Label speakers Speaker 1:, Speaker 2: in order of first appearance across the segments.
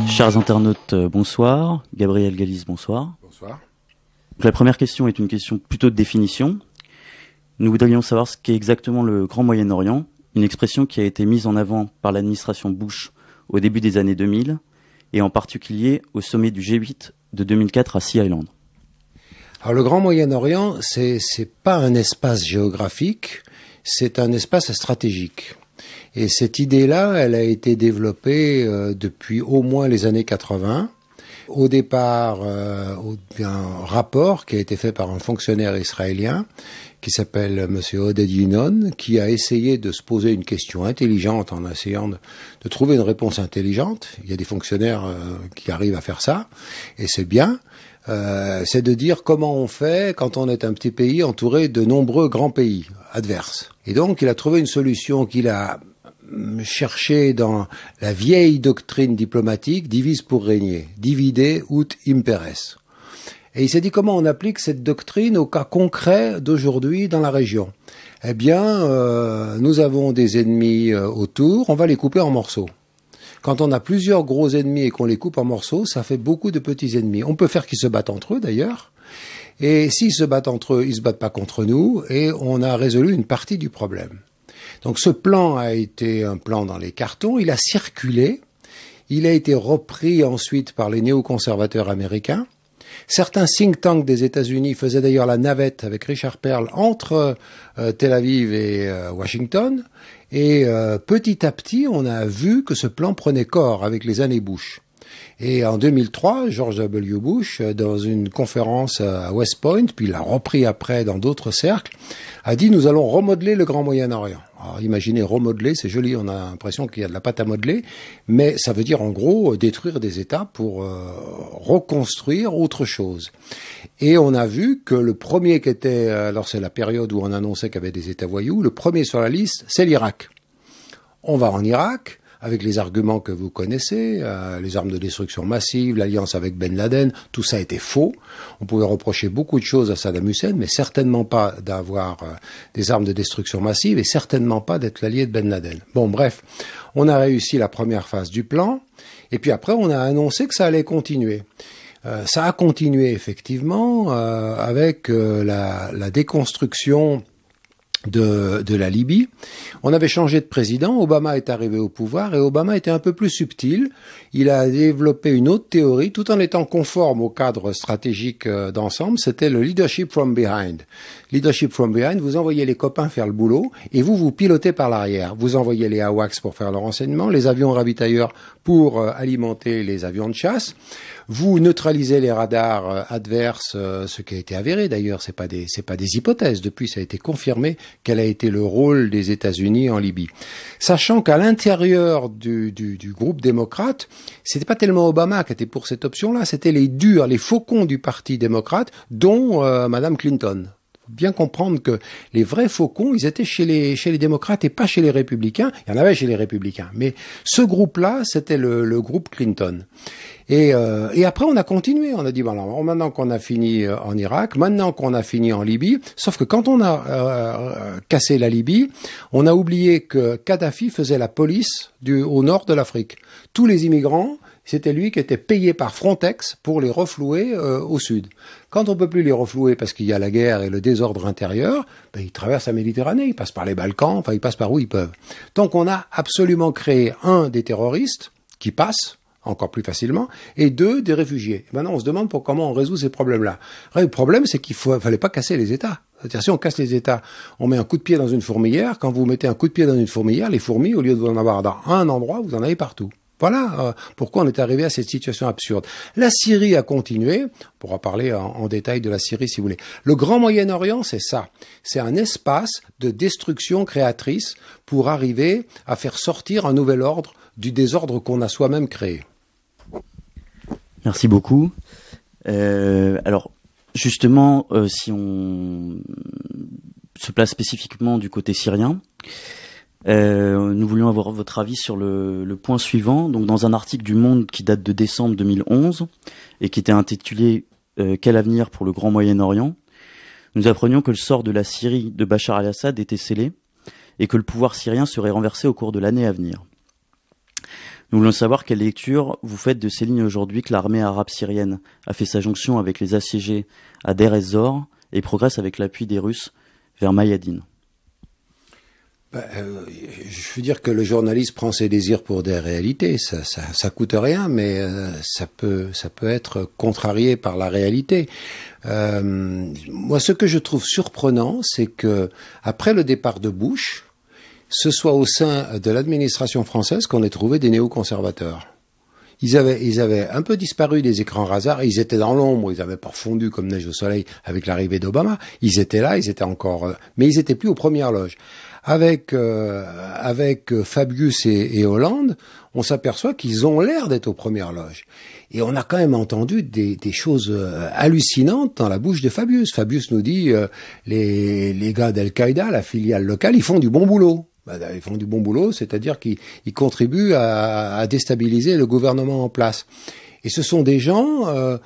Speaker 1: Chers internautes, bonsoir. Gabriel Galis, bonsoir.
Speaker 2: Bonsoir.
Speaker 1: Donc, la première question est une question plutôt de définition. Nous voudrions savoir ce qu'est exactement le Grand Moyen-Orient, une expression qui a été mise en avant par l'administration Bush au début des années 2000, et en particulier au sommet du G8 de 2004 à Sea Island.
Speaker 2: Alors le Grand Moyen-Orient, c'est pas un espace géographique, c'est un espace stratégique. Et cette idée-là, elle a été développée depuis au moins les années 80. Au départ, un rapport qui a été fait par un fonctionnaire israélien qui s'appelle Monsieur Oded Yinon, qui a essayé de se poser une question intelligente en essayant de trouver une réponse intelligente. Il y a des fonctionnaires qui arrivent à faire ça, et c'est bien. C'est de dire comment on fait quand on est un petit pays entouré de nombreux grands pays adverses. Et donc, il a trouvé une solution qu'il a cherchée dans la vieille doctrine diplomatique, divise pour régner, divide ut imperes. Et il s'est dit comment on applique cette doctrine au cas concret d'aujourd'hui dans la région. Eh bien, nous avons des ennemis autour, on va les couper en morceaux. Quand on a plusieurs gros ennemis et qu'on les coupe en morceaux, ça fait beaucoup de petits ennemis. On peut faire qu'ils se battent entre eux d'ailleurs. Et s'ils se battent entre eux, ils se battent pas contre nous, et on a résolu une partie du problème. Donc ce plan a été un plan dans les cartons, il a circulé, il a été repris ensuite par les néoconservateurs américains. Certains think tanks des États-Unis faisaient d'ailleurs la navette avec Richard Perle entre Tel Aviv et Washington. Et petit à petit, on a vu que ce plan prenait corps avec les années Bush. Et en 2003, George W. Bush, dans une conférence à West Point, puis il l'a repris après dans d'autres cercles, a dit « Nous allons remodeler le Grand Moyen-Orient ». Alors imaginez, remodeler, c'est joli, on a l'impression qu'il y a de la pâte à modeler, mais ça veut dire en gros détruire des États pour reconstruire autre chose. Et on a vu que le premier qui était, alors c'est la période où on annonçait qu'il y avait des États voyous, le premier sur la liste, c'est l'Irak. On va en Irak, avec les arguments que vous connaissez, les armes de destruction massive, l'alliance avec Ben Laden, tout ça était faux. On pouvait reprocher beaucoup de choses à Saddam Hussein, mais certainement pas d'avoir des armes de destruction massive et certainement pas d'être l'allié de Ben Laden. Bon, bref, on a réussi la première phase du plan, et puis après on a annoncé que ça allait continuer. Ça a continué effectivement avec la déconstruction de la Libye. On avait changé de président, Obama est arrivé au pouvoir et Obama était un peu plus subtil. Il a développé une autre théorie tout en étant conforme au cadre stratégique d'ensemble, c'était le leadership from behind. Leadership from behind, vous envoyez les copains faire le boulot et vous pilotez par l'arrière. Vous envoyez les AWACS pour faire le renseignement, les avions ravitailleurs pour alimenter les avions de chasse. Vous neutralisez les radars adverses, ce qui a été avéré d'ailleurs, c'est pas des hypothèses. Depuis, ça a été confirmé quel a été le rôle des États-Unis en Libye. Sachant qu'à l'intérieur du groupe démocrate, c'était pas tellement Obama qui était pour cette option-là, c'était les durs, les faucons du parti démocrate, dont Madame Clinton. Faut bien comprendre que les vrais faucons, ils étaient chez les démocrates et pas chez les républicains. Il y en avait chez les républicains, mais ce groupe-là, c'était le groupe Clinton. Et après, on a continué. On a dit, voilà, maintenant qu'on a fini en Irak, maintenant qu'on a fini en Libye, sauf que quand on a cassé la Libye, on a oublié que Kadhafi faisait la police au nord de l'Afrique. Tous les immigrants, c'était lui qui était payé par Frontex pour les reflouer au sud. Quand on peut plus les reflouer parce qu'il y a la guerre et le désordre intérieur, ben, ils traversent la Méditerranée, ils passent par les Balkans, enfin ils passent par où ils peuvent. Donc on a absolument créé des terroristes qui passent encore plus facilement, et des réfugiés. Maintenant, on se demande comment on résout ces problèmes-là. Le problème, c'est fallait pas casser les États. C'est-à-dire, si on casse les États, on met un coup de pied dans une fourmilière. Quand vous mettez un coup de pied dans une fourmilière, les fourmis, au lieu de vous en avoir dans un endroit, vous en avez partout. Voilà pourquoi on est arrivé à cette situation absurde. La Syrie a continué, on pourra parler en détail de la Syrie si vous voulez. Le Grand Moyen-Orient, c'est ça. C'est un espace de destruction créatrice pour arriver à faire sortir un nouvel ordre du désordre qu'on a soi-même créé.
Speaker 1: Merci beaucoup. Alors, justement, si on se place spécifiquement du côté syrien, nous voulions avoir votre avis sur le point suivant. Donc, dans un article du Monde qui date de décembre 2011 et qui était intitulé « Quel avenir pour le Grand Moyen-Orient ?» nous apprenions que le sort de la Syrie de Bachar al-Assad était scellé et que le pouvoir syrien serait renversé au cours de l'année à venir. Nous voulons savoir quelle lecture vous faites de ces lignes aujourd'hui que l'armée arabe syrienne a fait sa jonction avec les assiégés à Deir ez-Zor et progresse avec l'appui des Russes vers Mayadine.
Speaker 2: Je veux dire que le journaliste prend ses désirs pour des réalités, ça coûte rien, mais ça peut être contrarié par la réalité. Moi, ce que je trouve surprenant, c'est que après le départ de Bush, ce soit au sein de l'administration française qu'on ait trouvé des néoconservateurs. Ils avaient un peu disparu des écrans radars, ils étaient dans l'ombre, ils n'avaient pas fondu comme neige au soleil avec l'arrivée d'Obama. Ils étaient là, ils étaient encore, mais ils étaient plus aux premières loges. Avec Fabius et Hollande, on s'aperçoit qu'ils ont l'air d'être aux premières loges. Et on a quand même entendu des choses hallucinantes dans la bouche de Fabius. Fabius nous dit les gars d'Al-Qaïda, la filiale locale, ils font du bon boulot. Ils font du bon boulot, c'est-à-dire qu'ils contribuent à déstabiliser le gouvernement en place. Et ce sont des gens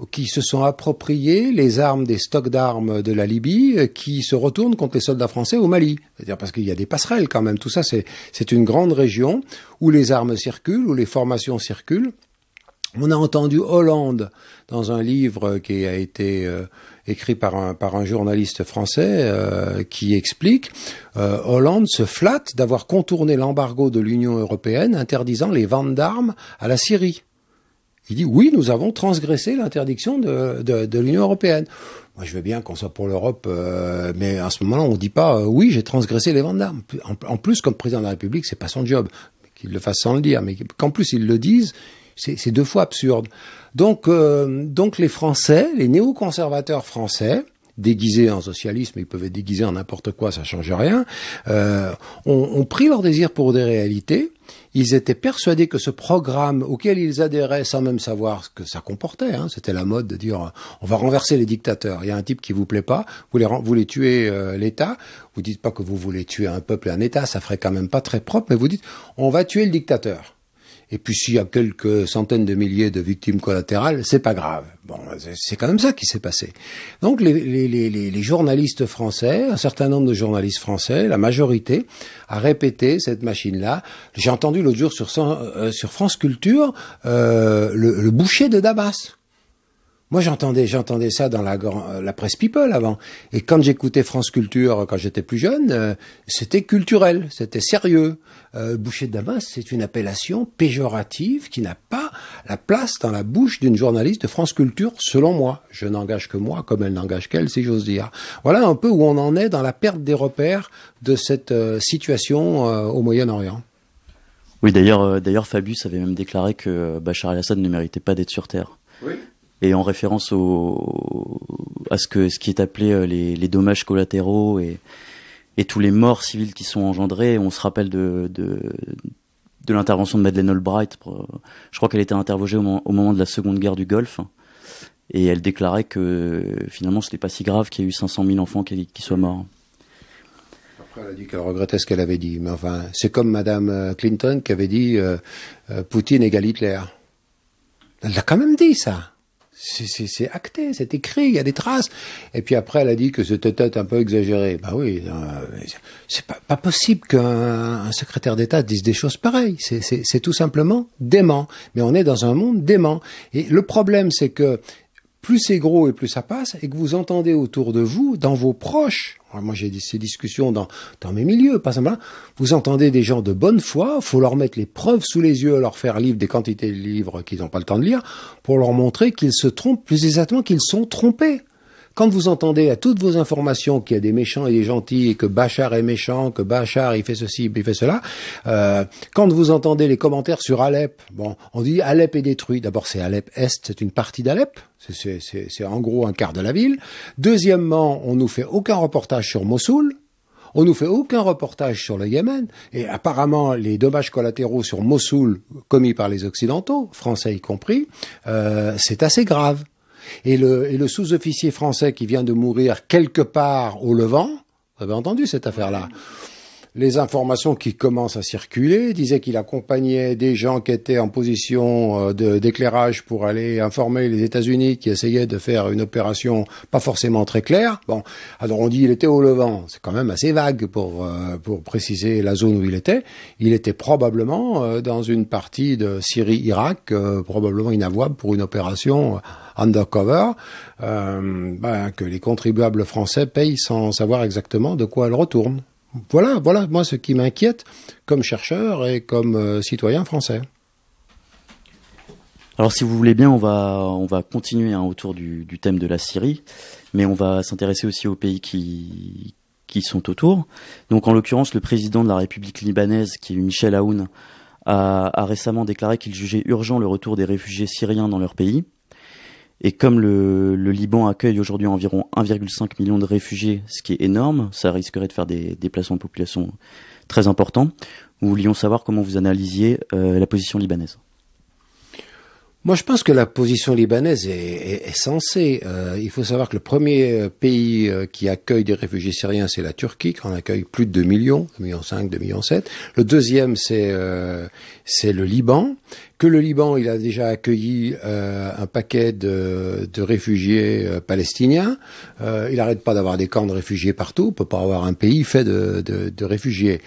Speaker 2: qui se sont appropriés les armes des stocks d'armes de la Libye qui se retournent contre les soldats français au Mali. C'est-à-dire parce qu'il y a des passerelles quand même. Tout ça, c'est une grande région où les armes circulent, où les formations circulent. On a entendu Hollande dans un livre qui a été écrit par un journaliste français qui explique Hollande se flatte d'avoir contourné l'embargo de l'Union européenne interdisant les ventes d'armes à la Syrie. Il dit oui, nous avons transgressé l'interdiction de l'Union européenne. Moi, je veux bien qu'on soit pour l'Europe, mais à ce moment-là, on ne dit pas oui, j'ai transgressé les ventes d'armes. En plus, comme président de la République, c'est pas son job qu'il le fasse sans le dire, mais qu'en plus ils le disent, c'est deux fois absurde. Donc les Français, les néoconservateurs français, déguisés en socialisme, ils peuvent être déguisés en n'importe quoi, ça change rien, ont pris leur désir pour des réalités. Ils étaient persuadés que ce programme auquel ils adhéraient sans même savoir ce que ça comportait, c'était la mode de dire on va renverser les dictateurs. Il y a un type qui vous plaît pas, vous voulez tuer l'État. Vous dites pas que vous voulez tuer un peuple et un État, ça ferait quand même pas très propre, mais vous dites on va tuer le dictateur. Et puis s'il y a quelques centaines de milliers de victimes collatérales, c'est pas grave. Bon, c'est quand même ça qui s'est passé. Donc les journalistes français, un certain nombre de journalistes français, la majorité, a répété cette machine-là. J'ai entendu l'autre jour sur France Culture le boucher de Damas. Moi, j'entendais ça dans la presse People avant. Et quand j'écoutais France Culture, quand j'étais plus jeune, c'était culturel, c'était sérieux. Boucher de Damas, c'est une appellation péjorative qui n'a pas la place dans la bouche d'une journaliste de France Culture, selon moi. Je n'engage que moi, comme elle n'engage qu'elle, si j'ose dire. Voilà un peu où on en est dans la perte des repères de cette situation au Moyen-Orient.
Speaker 1: Oui, d'ailleurs, Fabius avait même déclaré que Bachar el-Assad ne méritait pas d'être sur Terre. Oui. Et en référence à ce qui est appelé les dommages collatéraux et tous les morts civiles qui sont engendrés, on se rappelle de l'intervention de Madeleine Albright. Je crois qu'elle était interrogée au moment de la Seconde Guerre du Golfe, et elle déclarait que finalement c'était pas si grave qu'il y ait eu 500 000 enfants qui soient morts.
Speaker 2: Après, elle a dit qu'elle regrettait ce qu'elle avait dit, mais enfin, c'est comme Madame Clinton qui avait dit Poutine égale Hitler. Elle l'a quand même dit, ça. C'est acté, c'est écrit, il y a des traces. Et puis après, elle a dit que c'était peut-être un peu exagéré. Bah oui, c'est pas possible qu'un secrétaire d'État dise des choses pareilles. C'est tout simplement dément. Mais on est dans un monde dément. Et le problème, c'est que plus c'est gros et plus ça passe, et que vous entendez autour de vous, dans vos proches, moi j'ai ces discussions dans mes milieux, pas simplement, vous entendez des gens de bonne foi, faut leur mettre les preuves sous les yeux, leur faire lire des quantités de livres qu'ils n'ont pas le temps de lire, pour leur montrer qu'ils se trompent, plus exactement qu'ils sont trompés. Quand vous entendez à toutes vos informations qu'il y a des méchants et des gentils, et que Bachar est méchant, que Bachar il fait ceci, il fait cela, quand vous entendez les commentaires sur Alep, bon, on dit Alep est détruit. D'abord, c'est Alep Est, c'est une partie d'Alep, c'est en gros un quart de la ville. Deuxièmement, on nous fait aucun reportage sur Mossoul. On nous fait aucun reportage sur le Yémen. Et apparemment, les dommages collatéraux sur Mossoul commis par les Occidentaux, français y compris, c'est assez grave. Et le sous-officier français qui vient de mourir quelque part au Levant, vous avez entendu cette affaire-là? les informations qui commencent à circuler disaient qu'il accompagnait des gens qui étaient en position d'éclairage pour aller informer les États-Unis qui essayaient de faire une opération pas forcément très claire. Bon, alors on dit il était au Levant, c'est quand même assez vague pour préciser la zone où il était. Il était probablement dans une partie de Syrie-Irak, probablement inavouable pour une opération undercover, que les contribuables français payent sans savoir exactement de quoi elle retourne. Voilà, moi, ce qui m'inquiète comme chercheur et comme citoyen français.
Speaker 1: Alors, si vous voulez bien, on va continuer autour du thème de la Syrie, mais on va s'intéresser aussi aux pays qui sont autour. Donc, en l'occurrence, le président de la République libanaise, qui est Michel Aoun, a récemment déclaré qu'il jugeait urgent le retour des réfugiés syriens dans leur pays. Et comme le Liban accueille aujourd'hui environ 1,5 million de réfugiés, ce qui est énorme, ça risquerait de faire des déplacements de population très importants. Nous voulions savoir comment vous analysiez la position libanaise.
Speaker 2: Moi, je pense que la position libanaise est sensée. Il faut savoir que le premier pays qui accueille des réfugiés syriens, c'est la Turquie, qui en accueille plus de 2 millions, 2,5 millions, 2,7 millions. Le deuxième, c'est le Liban. Que le Liban, il a déjà accueilli un paquet de réfugiés palestiniens. Il n'arrête pas d'avoir des camps de réfugiés partout. On peut pas avoir un pays fait de réfugiés.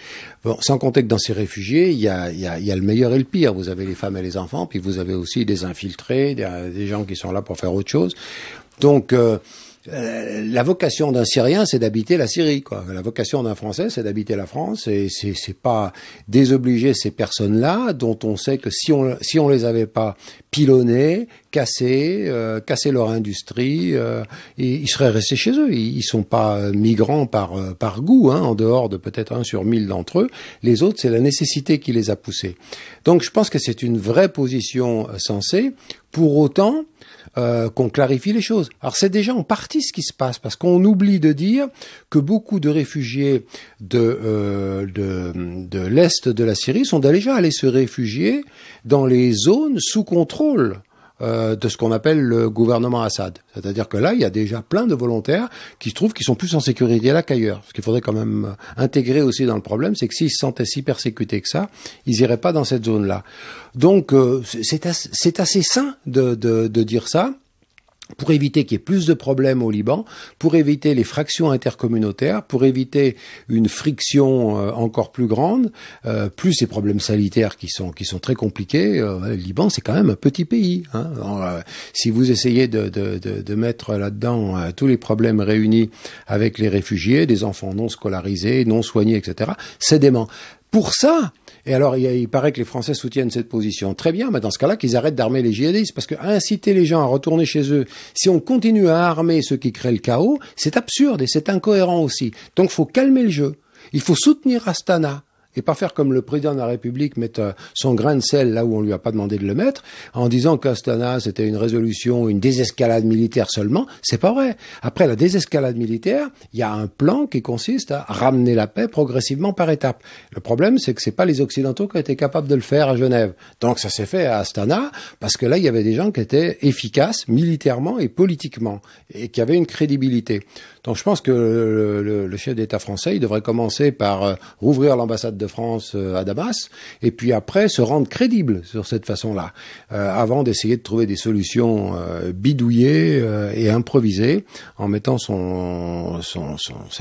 Speaker 2: Bon, sans compter que dans ces réfugiés, il y a le meilleur et le pire. Vous avez les femmes et les enfants, puis vous avez aussi des infiltrés, des gens qui sont là pour faire autre chose. Donc, la vocation d'un Syrien, c'est d'habiter la Syrie, quoi. La vocation d'un Français, c'est d'habiter la France, et c'est pas désobliger ces personnes-là, dont on sait que si on les avait pas pilonnés, cassés leur industrie, ils seraient restés chez eux. Ils sont pas migrants par goût, hein, en dehors de peut-être 1 sur 1000 d'entre eux. Les autres, c'est la nécessité qui les a poussés. Donc, je pense que c'est une vraie position sensée. Pour autant, qu'on clarifie les choses. Alors c'est déjà en partie ce qui se passe, parce qu'on oublie de dire que beaucoup de réfugiés de l'est de la Syrie sont déjà allés se réfugier dans les zones sous contrôle de ce qu'on appelle le gouvernement Assad. C'est-à-dire que là, il y a déjà plein de volontaires qui se trouvent qu'ils sont plus en sécurité là qu'ailleurs. Ce qu'il faudrait quand même intégrer aussi dans le problème, c'est que s'ils se sentaient si persécutés que ça, ils iraient pas dans cette zone-là. Donc, c'est assez sain de dire ça, pour éviter qu'il y ait plus de problèmes au Liban, pour éviter les fractions intercommunautaires, pour éviter une friction encore plus grande, plus ces problèmes sanitaires qui sont très compliqués. Le Liban, c'est quand même un petit pays, hein. Alors, si vous essayez de mettre là-dedans tous les problèmes réunis avec les réfugiés, des enfants non scolarisés, non soignés, etc., c'est dément. Pour ça, et alors il paraît que les Français soutiennent cette position. Très bien, mais dans ce cas-là, qu'ils arrêtent d'armer les djihadistes, parce que inciter les gens à retourner chez eux, si on continue à armer ceux qui créent le chaos, c'est absurde et c'est incohérent aussi. Donc il faut calmer le jeu. Il faut soutenir Astana. Et pas faire comme le président de la République, mettre son grain de sel là où on lui a pas demandé de le mettre, en disant qu'Astana, c'était une résolution, une désescalade militaire seulement. C'est pas vrai. Après la désescalade militaire, il y a un plan qui consiste à ramener la paix progressivement par étapes. Le problème, c'est que c'est pas les Occidentaux qui ont été capables de le faire à Genève. Donc ça s'est fait à Astana, parce que là, il y avait des gens qui étaient efficaces militairement et politiquement, et qui avaient une crédibilité. Donc je pense que le chef d'État français, il devrait commencer par rouvrir l'ambassade de France à Damas, et puis après se rendre crédible sur cette façon-là, avant d'essayer de trouver des solutions bidouillées et improvisées, en mettant sa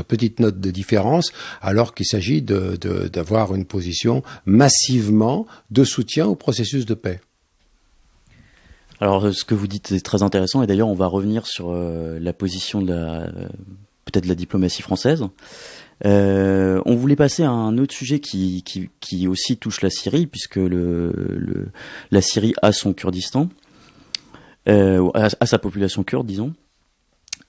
Speaker 2: petite note de différence, alors qu'il s'agit d'avoir une position massivement de soutien au processus de paix.
Speaker 1: Alors, ce que vous dites est très intéressant, et d'ailleurs, on va revenir sur la position peut-être de la diplomatie française. On voulait passer à un autre sujet qui aussi touche la Syrie, puisque la Syrie a son Kurdistan, a sa population kurde, disons.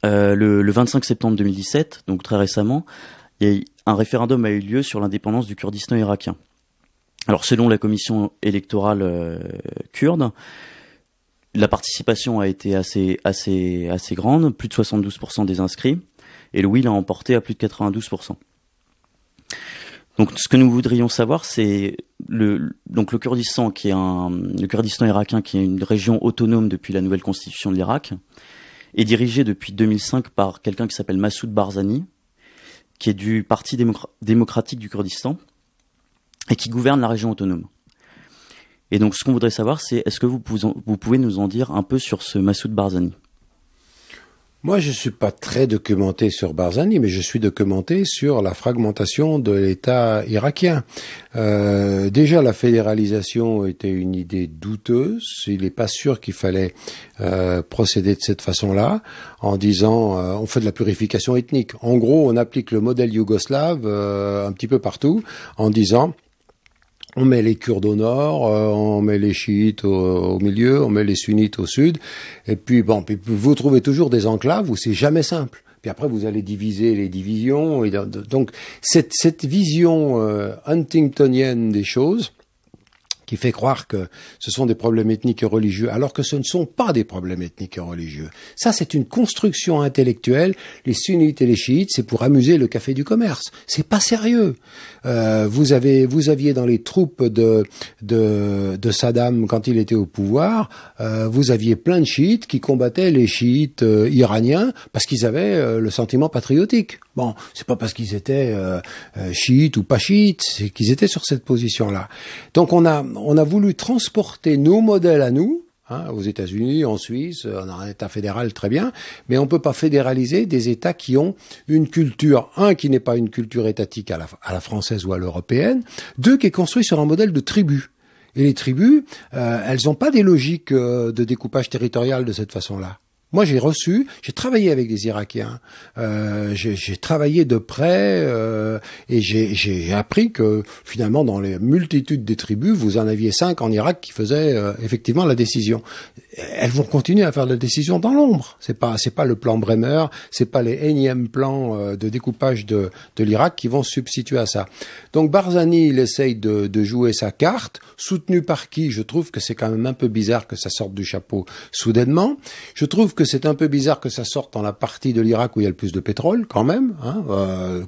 Speaker 1: Le 25 septembre 2017, donc très récemment, un référendum a eu lieu sur l'indépendance du Kurdistan irakien. Alors, selon la commission électorale kurde, la participation a été assez grande, plus de 72% des inscrits, et le oui l'a emporté à plus de 92%. Donc, ce que nous voudrions savoir, c'est le Kurdistan, le Kurdistan irakien, qui est une région autonome depuis la nouvelle constitution de l'Irak, est dirigé depuis 2005 par quelqu'un qui s'appelle Massoud Barzani, qui est du Parti démocratique du Kurdistan et qui gouverne la région autonome. Et donc, ce qu'on voudrait savoir, c'est est-ce que vous pouvez nous en dire un peu sur ce Massoud Barzani?
Speaker 2: Moi, je suis pas très documenté sur Barzani, mais je suis documenté sur la fragmentation de l'État irakien. Déjà, la fédéralisation était une idée douteuse. Il n'est pas sûr qu'il fallait procéder de cette façon-là, en disant on fait de la purification ethnique. En gros, on applique le modèle yougoslave un petit peu partout, en disant on met les Kurdes au nord, on met les chiites au milieu, on met les sunnites au sud, et puis vous trouvez toujours des enclaves où c'est jamais simple. Puis après, vous allez diviser les divisions. Et donc, cette vision huntingtonienne des choses, qui fait croire que ce sont des problèmes ethniques et religieux, alors que ce ne sont pas des problèmes ethniques et religieux. Ça, c'est une construction intellectuelle. Les sunnites et les chiites, c'est pour amuser le café du commerce. C'est pas sérieux. Vous aviez dans les troupes de Saddam quand il était au pouvoir, vous aviez plein de chiites qui combattaient les chiites iraniens parce qu'ils avaient le sentiment patriotique. Bon, c'est pas parce qu'ils étaient chiites ou pas chiites, c'est qu'ils étaient sur cette position-là. Donc on a voulu transporter nos modèles à nous, aux États-Unis, en Suisse, on a un État fédéral très bien, mais on peut pas fédéraliser des États qui ont une culture, qui n'est pas une culture étatique à la française ou à l'européenne, qui est construit sur un modèle de tribu. Et les tribus, elles n'ont pas des logiques de découpage territorial de cette façon-là. Moi, j'ai travaillé avec des Irakiens, j'ai travaillé de près et j'ai appris que finalement, dans les multitudes des tribus, vous en aviez 5 en Irak qui faisaient effectivement la décision. Elles vont continuer à faire la décision dans l'ombre. C'est pas le plan Bremer, c'est pas les énièmes plans de découpage de l'Irak qui vont se substituer à ça. Donc Barzani, il essaye de jouer sa carte, soutenu par qui? Je trouve que c'est quand même un peu bizarre que ça sorte du chapeau soudainement. Je trouve que c'est un peu bizarre que ça sorte dans la partie de l'Irak où il y a le plus de pétrole, quand même,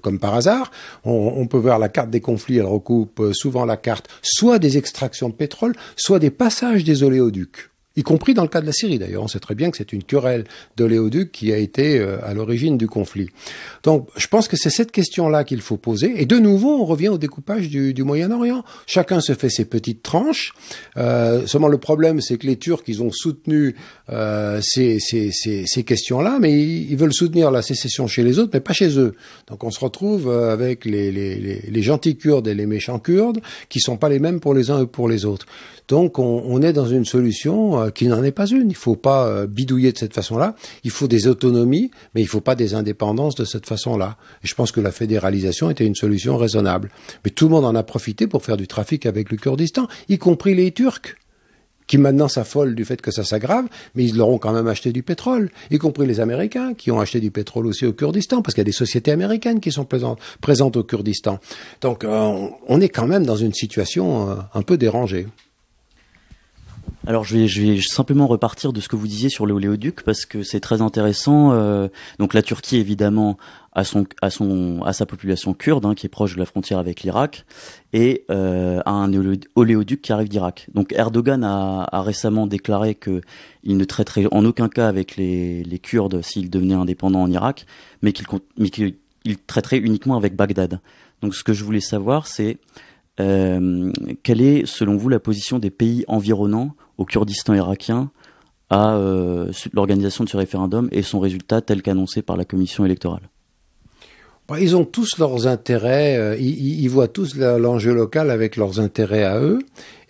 Speaker 2: comme par hasard. On peut voir la carte des conflits, elle recoupe souvent la carte soit des extractions de pétrole, soit des passages des oléoducs. Y compris dans le cas de la Syrie d'ailleurs. On sait très bien que c'est une querelle d'oléoducs qui a été à l'origine du conflit. Donc je pense que c'est cette question-là qu'il faut poser. Et de nouveau, on revient au découpage du Moyen-Orient. Chacun se fait ses petites tranches. Seulement le problème, c'est que les Turcs, ils ont soutenu ces questions-là, mais ils veulent soutenir la sécession chez les autres, mais pas chez eux. Donc on se retrouve avec les gentils Kurdes et les méchants Kurdes, qui sont pas les mêmes pour les uns et pour les autres. Donc on est dans une solution qui n'en est pas une. Il faut pas bidouiller de cette façon-là. Il faut des autonomies, mais il faut pas des indépendances de cette façon-là. Et je pense que la fédéralisation était une solution raisonnable. Mais tout le monde en a profité pour faire du trafic avec le Kurdistan, y compris les Turcs, qui maintenant s'affolent du fait que ça s'aggrave, mais ils leur ont quand même acheté du pétrole, y compris les Américains, qui ont acheté du pétrole aussi au Kurdistan, parce qu'il y a des sociétés américaines qui sont présentes au Kurdistan. Donc on est quand même dans une situation un peu dérangée.
Speaker 1: Alors je vais simplement repartir de ce que vous disiez sur l'oléoduc parce que c'est très intéressant. Donc la Turquie évidemment a sa population kurde qui est proche de la frontière avec l'Irak et a un oléoduc qui arrive d'Irak. Donc Erdogan a récemment déclaré que il ne traiterait en aucun cas avec les Kurdes s'ils devenaient indépendants en Irak, mais qu'il traiterait uniquement avec Bagdad. Donc ce que je voulais savoir c'est quelle est, selon vous, la position des pays environnants au Kurdistan irakien à l'organisation de ce référendum et son résultat tel qu'annoncé par la commission électorale?
Speaker 2: Ils ont tous leurs intérêts, ils voient tous l'enjeu local avec leurs intérêts à eux,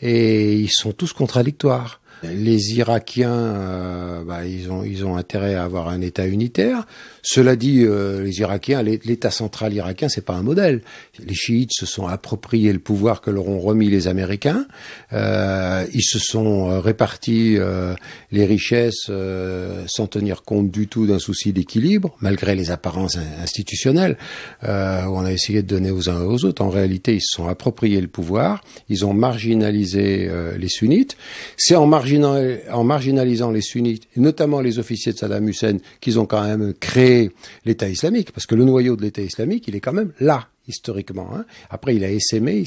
Speaker 2: et ils sont tous contradictoires. Les Irakiens, ils ont intérêt à avoir un État unitaire. Cela dit, les Irakiens, l'État central irakien, c'est pas un modèle. Les chiites se sont appropriés le pouvoir que leur ont remis les Américains. Ils se sont répartis les richesses sans tenir compte du tout d'un souci d'équilibre, malgré les apparences institutionnelles où on a essayé de donner aux uns et aux autres. En réalité, ils se sont appropriés le pouvoir. Ils ont marginalisé les sunnites. C'est en marginalisant les sunnites, et notamment les officiers de Saddam Hussein, qu'ils ont quand même créé l'État islamique, parce que le noyau de l'État islamique, il est quand même là. historiquement. Hein. Après, il a essaimé,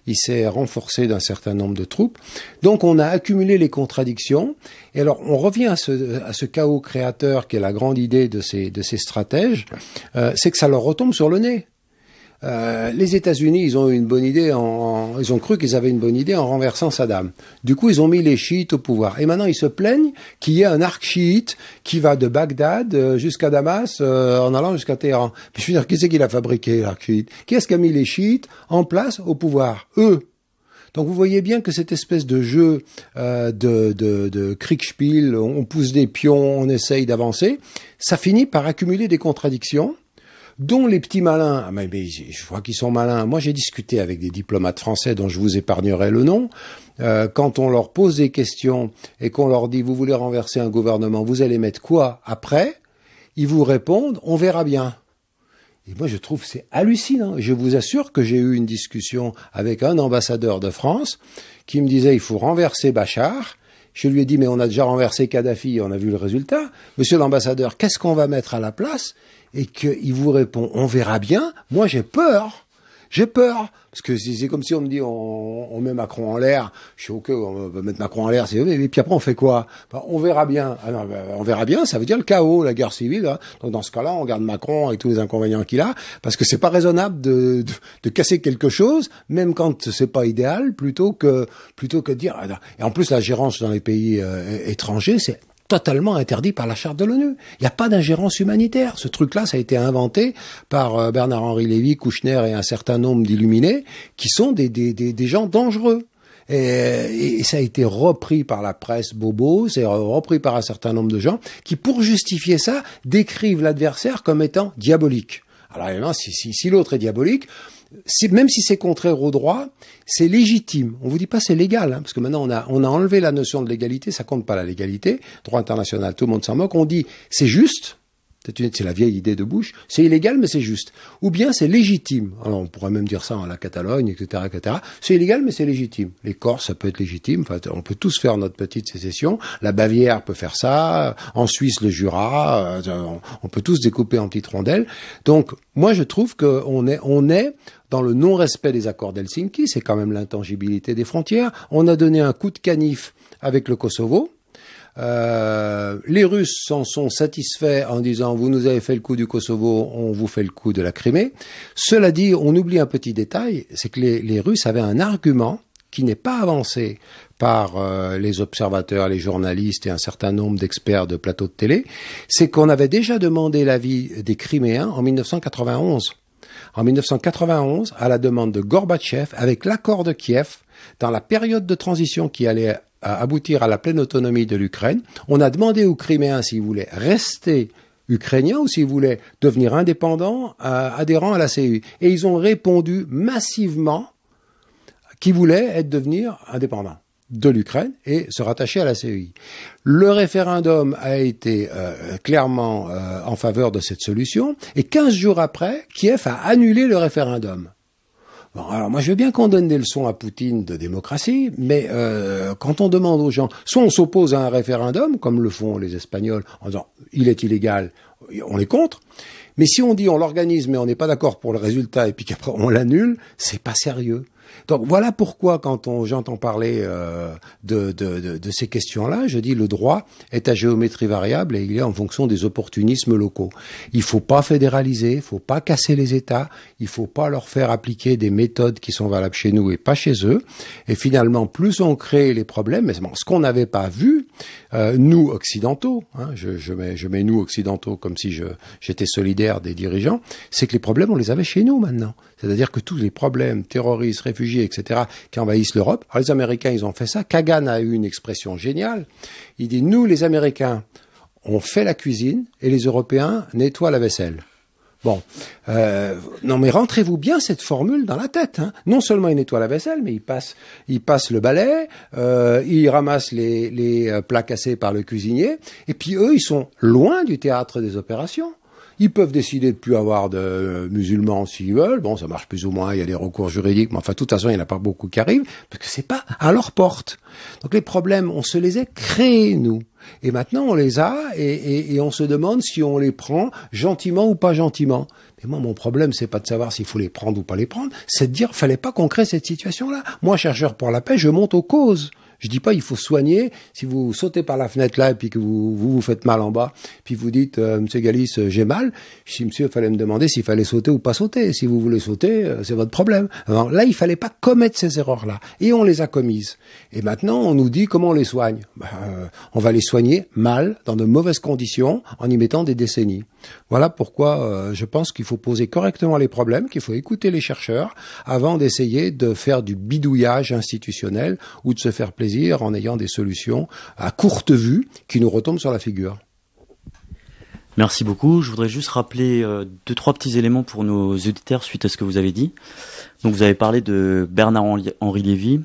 Speaker 2: il s'est renforcé d'un certain nombre de troupes. Donc, on a accumulé les contradictions. Et alors, on revient à ce chaos créateur qui est la grande idée de ces stratèges. C'est que ça leur retombe sur le nez. Les États-Unis, ils ont eu une bonne idée ils ont cru qu'ils avaient une bonne idée en renversant Saddam. Du coup, ils ont mis les chiites au pouvoir. Et maintenant, ils se plaignent qu'il y ait un arc chiite qui va de Bagdad jusqu'à Damas, en allant jusqu'à Téhéran. Puis je veux dire, qui c'est qui l'a fabriqué, l'arc chiite? Qui est-ce qui a mis les chiites en place au pouvoir? Eux. Donc vous voyez bien que cette espèce de jeu de Kriegspiel, on pousse des pions, on essaye d'avancer, ça finit par accumuler des contradictions, dont les petits malins, mais je vois qu'ils sont malins. Moi, j'ai discuté avec des diplomates français dont je vous épargnerai le nom. Quand on leur pose des questions et qu'on leur dit « Vous voulez renverser un gouvernement, vous allez mettre quoi après ?» Ils vous répondent « On verra bien ». Et moi, je trouve que c'est hallucinant. Je vous assure que j'ai eu une discussion avec un ambassadeur de France qui me disait « Il faut renverser Bachar ». Je lui ai dit « Mais on a déjà renversé Kadhafi, on a vu le résultat. Monsieur l'ambassadeur, qu'est-ce qu'on va mettre à la place ?» Et qu'il vous répond, on verra bien. Moi, j'ai peur. J'ai peur. Parce que c'est comme si on me dit, on met Macron en l'air. Je suis OK, on va mettre Macron en l'air. Et puis après, on fait quoi? On verra bien. Ah non, on verra bien, ça veut dire le chaos, la guerre civile. Hein. Donc, dans ce cas-là, on garde Macron avec tous les inconvénients qu'il a. Parce que c'est pas raisonnable de casser quelque chose, même quand c'est pas idéal, plutôt que de dire, et en plus, la gérance dans les pays étrangers, c'est totalement interdit par la charte de l'ONU. Il n'y a pas d'ingérence humanitaire. Ce truc-là, ça a été inventé par Bernard-Henri Lévy, Kouchner et un certain nombre d'illuminés qui sont des gens dangereux. Et ça a été repris par la presse bobo, c'est repris par un certain nombre de gens qui, pour justifier ça, décrivent l'adversaire comme étant diabolique. Alors évidemment, si l'autre est diabolique, même si c'est contraire au droit, c'est légitime. On vous dit pas c'est légal, hein, parce que maintenant on a enlevé la notion de légalité, ça compte pas la légalité. Droit international, tout le monde s'en moque. On dit c'est juste, c'est la vieille idée de Bush, c'est illégal mais c'est juste. Ou bien c'est légitime. Alors on pourrait même dire ça en la Catalogne, etc., etc. C'est illégal mais c'est légitime. Les Corses, ça peut être légitime. Enfin, on peut tous faire notre petite sécession. La Bavière peut faire ça. En Suisse, le Jura. On peut tous découper en petites rondelles. Donc moi je trouve qu'on est dans le non-respect des accords d'Helsinki, c'est quand même l'intangibilité des frontières. On a donné un coup de canif avec le Kosovo. Les Russes s'en sont satisfaits en disant « Vous nous avez fait le coup du Kosovo, on vous fait le coup de la Crimée ». Cela dit, on oublie un petit détail, c'est que les Russes avaient un argument qui n'est pas avancé par les observateurs, les journalistes et un certain nombre d'experts de plateaux de télé, c'est qu'on avait déjà demandé l'avis des Criméens en 1991. En 1991, à la demande de Gorbatchev, avec l'accord de Kiev, dans la période de transition qui allait aboutir à la pleine autonomie de l'Ukraine, on a demandé aux Criméens s'ils voulaient rester ukrainiens ou s'ils voulaient devenir indépendants, adhérents à la CEI. Et ils ont répondu massivement qu'ils voulaient devenir indépendants de l'Ukraine et se rattacher à la CEI. Le référendum a été clairement en faveur de cette solution et 15 jours après, Kiev a annulé le référendum. Bon, alors moi je veux bien qu'on donne des leçons à Poutine de démocratie, mais quand on demande aux gens, soit on s'oppose à un référendum, comme le font les Espagnols, en disant il est illégal, on est contre, mais si on dit on l'organise mais on n'est pas d'accord pour le résultat et puis qu'après on l'annule, c'est pas sérieux. Donc voilà pourquoi quand j'entends parler de ces questions-là, je dis le droit est à géométrie variable et il est en fonction des opportunismes locaux. Il faut pas fédéraliser, il faut pas casser les États, il faut pas leur faire appliquer des méthodes qui sont valables chez nous et pas chez eux. Et finalement, plus on crée les problèmes, mais ce qu'on n'avait pas vu, nous occidentaux, hein, je mets nous occidentaux comme si j'étais solidaire des dirigeants, c'est que les problèmes on les avait chez nous maintenant. C'est-à-dire que tous les problèmes, terroristes, réfugiés, etc., qui envahissent l'Europe, alors les Américains, ils ont fait ça. Kagan a eu une expression géniale. Il dit, nous, les Américains, on fait la cuisine et les Européens nettoient la vaisselle. Bon, non mais rentrez-vous bien cette formule dans la tête. Hein. Non seulement ils nettoient la vaisselle, mais ils passent le balai, ils ramassent les plats cassés par le cuisinier, et puis eux, ils sont loin du théâtre des opérations. Ils peuvent décider de plus avoir de musulmans s'ils veulent. Bon, ça marche plus ou moins, il y a des recours juridiques, mais enfin, de toute façon, il n'y en a pas beaucoup qui arrivent, parce que c'est pas à leur porte. Donc les problèmes, on se les a créés, nous. Et maintenant, on les a, et on se demande si on les prend gentiment ou pas gentiment. Et moi, mon problème, c'est pas de savoir s'il faut les prendre ou pas les prendre, c'est de dire, fallait pas qu'on crée cette situation-là. Moi, chercheur pour la paix, je monte aux causes. Je dis pas il faut soigner. Si vous sautez par la fenêtre là et puis que vous faites mal en bas, puis vous dites Monsieur Galis, j'ai mal. Si monsieur, il fallait me demander s'il fallait sauter ou pas sauter. Si vous voulez sauter, c'est votre problème. Alors là, il fallait pas commettre ces erreurs-là et on les a commises. Et maintenant, on nous dit comment on les soigne. On va les soigner mal, dans de mauvaises conditions, en y mettant des décennies. Voilà pourquoi je pense qu'il faut poser correctement les problèmes, qu'il faut écouter les chercheurs avant d'essayer de faire du bidouillage institutionnel ou de se faire plaisir en ayant des solutions à courte vue qui nous retombent sur la figure.
Speaker 1: Merci beaucoup. Je voudrais juste rappeler 2-3 petits éléments pour nos auditeurs suite à ce que vous avez dit. Donc vous avez parlé de Bernard-Henri Lévy.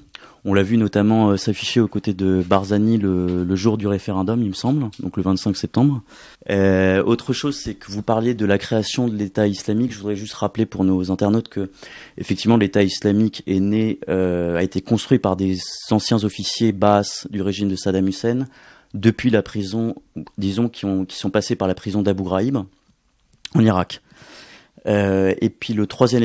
Speaker 1: On l'a vu notamment s'afficher aux côtés de Barzani le jour du référendum, il me semble, donc le 25 septembre. Autre chose, c'est que vous parliez de la création de l'État islamique. Je voudrais juste rappeler pour nos internautes que, effectivement, l'État islamique est né, a été construit par des anciens officiers basses du régime de Saddam Hussein depuis la prison, disons, qui sont passés par la prison d'Abu Ghraib en Irak. Et puis le troisième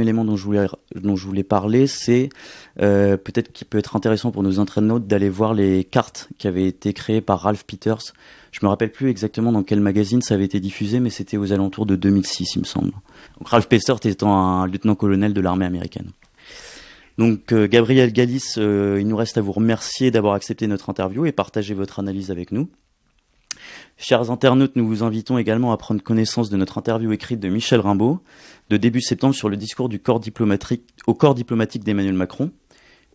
Speaker 1: élément dont je voulais parler, c'est peut-être qu'il peut être intéressant pour nos internautes d'aller voir les cartes qui avaient été créées par Ralph Peters. Je me rappelle plus exactement dans quel magazine ça avait été diffusé, mais c'était aux alentours de 2006, il me semble. Donc Ralph Peters étant un lieutenant-colonel de l'armée américaine. Donc Gabriel Galis, il nous reste à vous remercier d'avoir accepté notre interview et partager votre analyse avec nous. Chers internautes, nous vous invitons également à prendre connaissance de notre interview écrite de Michel Rimbaud, de début septembre, sur le discours au corps diplomatique d'Emmanuel Macron,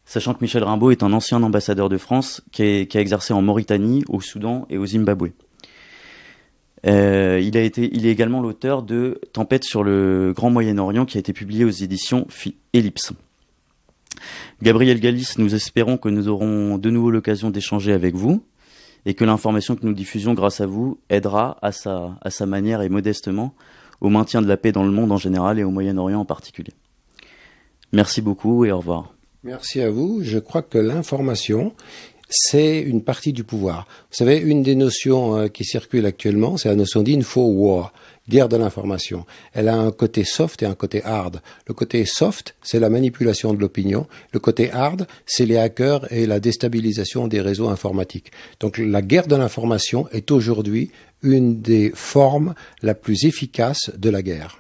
Speaker 1: sachant que Michel Rimbaud est un ancien ambassadeur de France qui a exercé en Mauritanie, au Soudan et au Zimbabwe. Il est également l'auteur de Tempête sur le Grand Moyen-Orient, qui a été publié aux éditions Ellipse. Gabriel Galis, nous espérons que nous aurons de nouveau l'occasion d'échanger avec vous, et que l'information que nous diffusions grâce à vous aidera à sa manière et modestement au maintien de la paix dans le monde en général et au Moyen-Orient en particulier. Merci beaucoup et au revoir.
Speaker 2: Merci à vous. Je crois que l'information, c'est une partie du pouvoir. Vous savez, une des notions qui circule actuellement, c'est la notion d'info-war, guerre de l'information. Elle a un côté soft et un côté hard. Le côté soft, c'est la manipulation de l'opinion. Le côté hard, c'est les hackers et la déstabilisation des réseaux informatiques. Donc la guerre de l'information est aujourd'hui une des formes la plus efficace de la guerre.